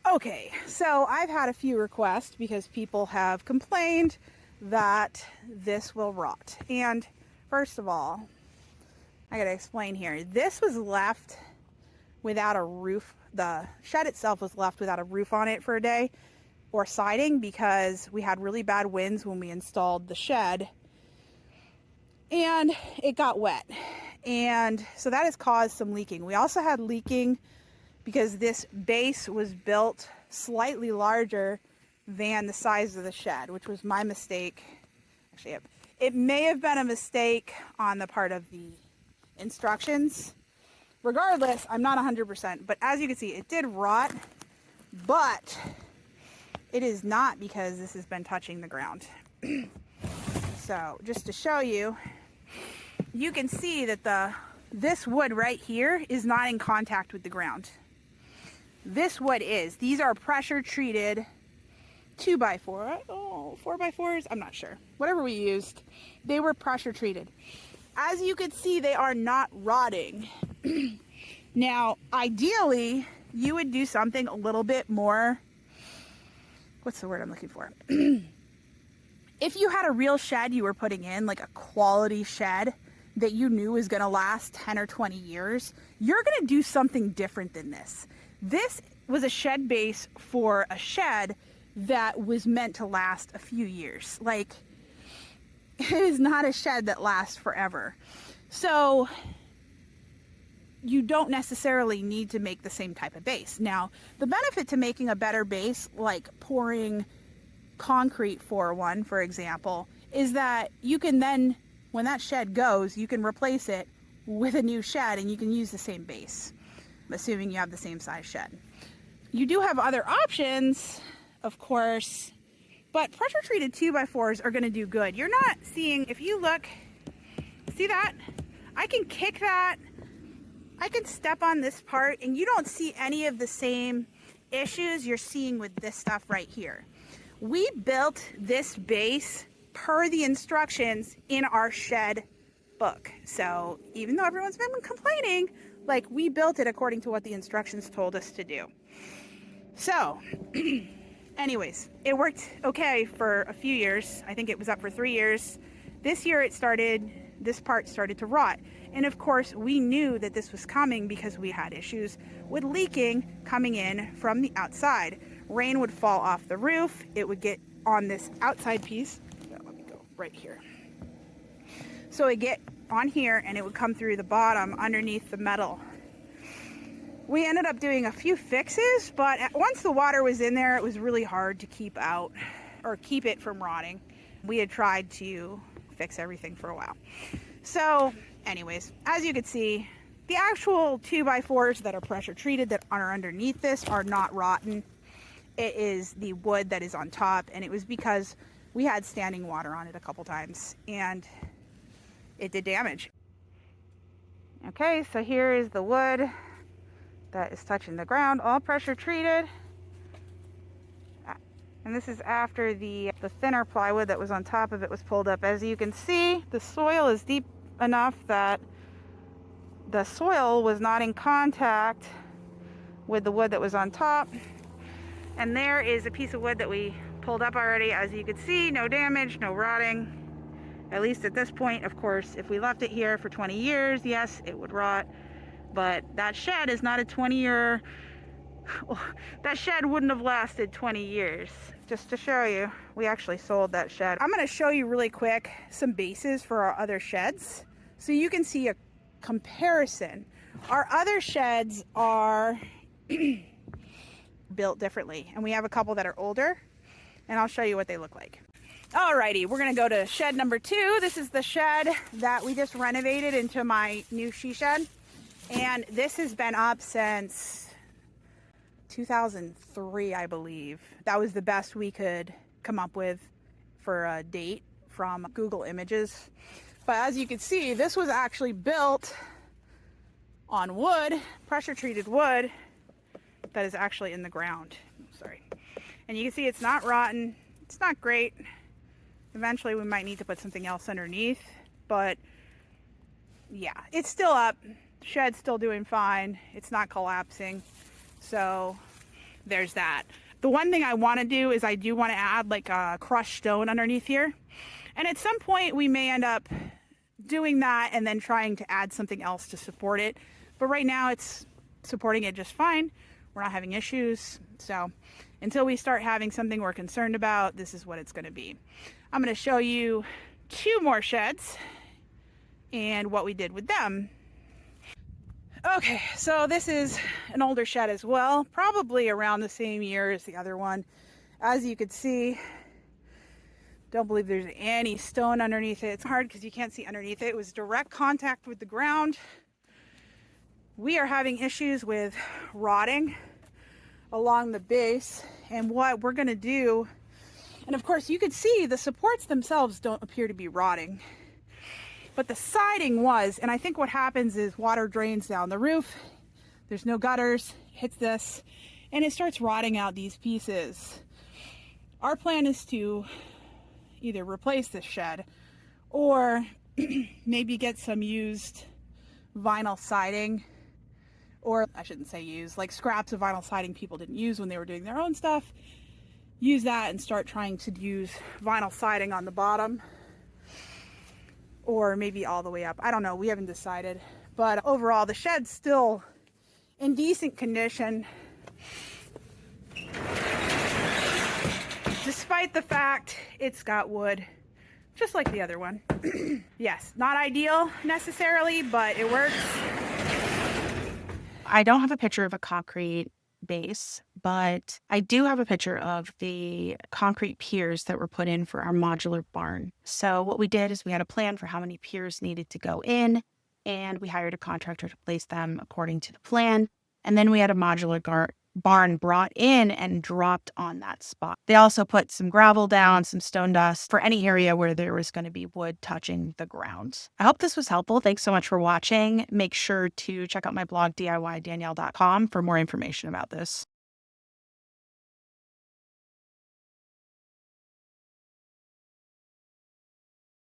Okay, so I've had a few requests because people have complained that this will rot. And first of all, I gotta explain here. This was left without a roof. The shed itself was left without a roof on it for a day or siding because we had really bad winds when we installed the shed and it got wet. And so that has caused some leaking. We also had leaking because this base was built slightly larger than the size of the shed, which was my mistake. Actually, it may have been a mistake on the part of the instructions. Regardless, I'm not 100%, but as you can see, it did rot, but it is not because this has been touching the ground. So just to show you, you can see that this wood right here is not in contact with the ground. This wood is. These are pressure treated 2x4, 4x4s, I'm not sure. Whatever we used, they were pressure treated. As you can see, they are not rotting. Now, ideally, you would do something a little bit more, what's the word I'm looking for? If you had a real shed you were putting in, like a quality shed that you knew was gonna last 10 or 20 years, you're gonna do something different than this. This was a shed base for a shed that was meant to last a few years. Like, it is not a shed that lasts forever. So you don't necessarily need to make the same type of base. Now, the benefit to making a better base, like pouring concrete for one, for example, is that you can then, when that shed goes, you can replace it with a new shed and you can use the same base, assuming you have the same size shed. You do have other options, of course, but pressure treated 2x4s are going to do good. You're not seeing, if you look, see that? I can kick that. I can step on this part and you don't see any of the same issues you're seeing with this stuff right here. We built this base per the instructions in our shed book. So even though everyone's been complaining, like, we built it according to what the instructions told us to do. So anyways, it worked okay for a few years. I think it was up for 3 years. This year this part started to rot. And of course, we knew that this was coming because we had issues with leaking coming in from the outside. Rain would fall off the roof. It would get on this outside piece. Let me go right here. So it get on here and it would come through the bottom underneath the metal. We ended up doing a few fixes, but once the water was in there, it was really hard to keep out or keep it from rotting. We had tried to fix everything for a while. So anyways, as you can see, the actual 2x4s that are pressure treated that are underneath this are not rotten. It is the wood that is on top, and it was because we had standing water on it a couple times and it did damage. Okay, so here is the wood that is touching the ground, all pressure treated. And this is after the thinner plywood that was on top of it was pulled up. As you can see, the soil is deep enough that the soil was not in contact with the wood that was on top. And there is a piece of wood that we pulled up already. As you can see, no damage, no rotting. At least at this point. Of course, if we left it here for 20 years, yes, it would rot. But that shed is not a 20-year... that shed wouldn't have lasted 20 years. Just to show you, we actually sold that shed. I'm going to show you really quick some bases for our other sheds so you can see a comparison. Our other sheds are built differently, and we have a couple that are older, and I'll show you what they look like. Alrighty, we're going to go to shed number 2. This is the shed that we just renovated into my new she shed, and this has been up since 2003, I believe. That was the best we could come up with for a date from Google Images. But as you can see, this was actually built on wood, pressure treated wood that is actually in the ground. Sorry. And you can see it's not rotten. It's not great. Eventually we might need to put something else underneath, but yeah, it's still up. Shed's still doing fine. It's not collapsing. So there's that. The one thing I want to do is I do want to add like a crushed stone underneath here. And at some point we may end up doing that and then trying to add something else to support it. But right now it's supporting it just fine. We're not having issues. So until we start having something we're concerned about, this is what it's going to be. I'm going to show you 2 more sheds and what we did with them. Okay, so this is an older shed as well, probably around the same year as the other one. As you could see, don't believe there's any stone underneath it. It's hard because you can't see underneath it. It was direct contact with the ground. We are having issues with rotting along the base, and what we're going to do, and of course you could see the supports themselves don't appear to be rotting, but the siding was, and I think what happens is water drains down the roof, there's no gutters, hits this, and it starts rotting out these pieces. Our plan is to either replace this shed or maybe get some used vinyl siding, or I shouldn't say used, like scraps of vinyl siding people didn't use when they were doing their own stuff. Use that and start trying to use vinyl siding on the bottom, or maybe all the way up. I don't know, we haven't decided. But overall, the shed's still in decent condition, despite the fact it's got wood, just like the other one. Yes, not ideal necessarily, but it works. I don't have a picture of a concrete base, but I do have a picture of the concrete piers that were put in for our modular barn. So what we did is we had a plan for how many piers needed to go in, and we hired a contractor to place them according to the plan. And then we had a modular barn brought in and dropped on that spot. They also put some gravel down, some stone dust for any area where there was going to be wood touching the ground. I hope this was helpful. Thanks so much for watching. Make sure to check out my blog, DIYDanielle.com, for more information about this.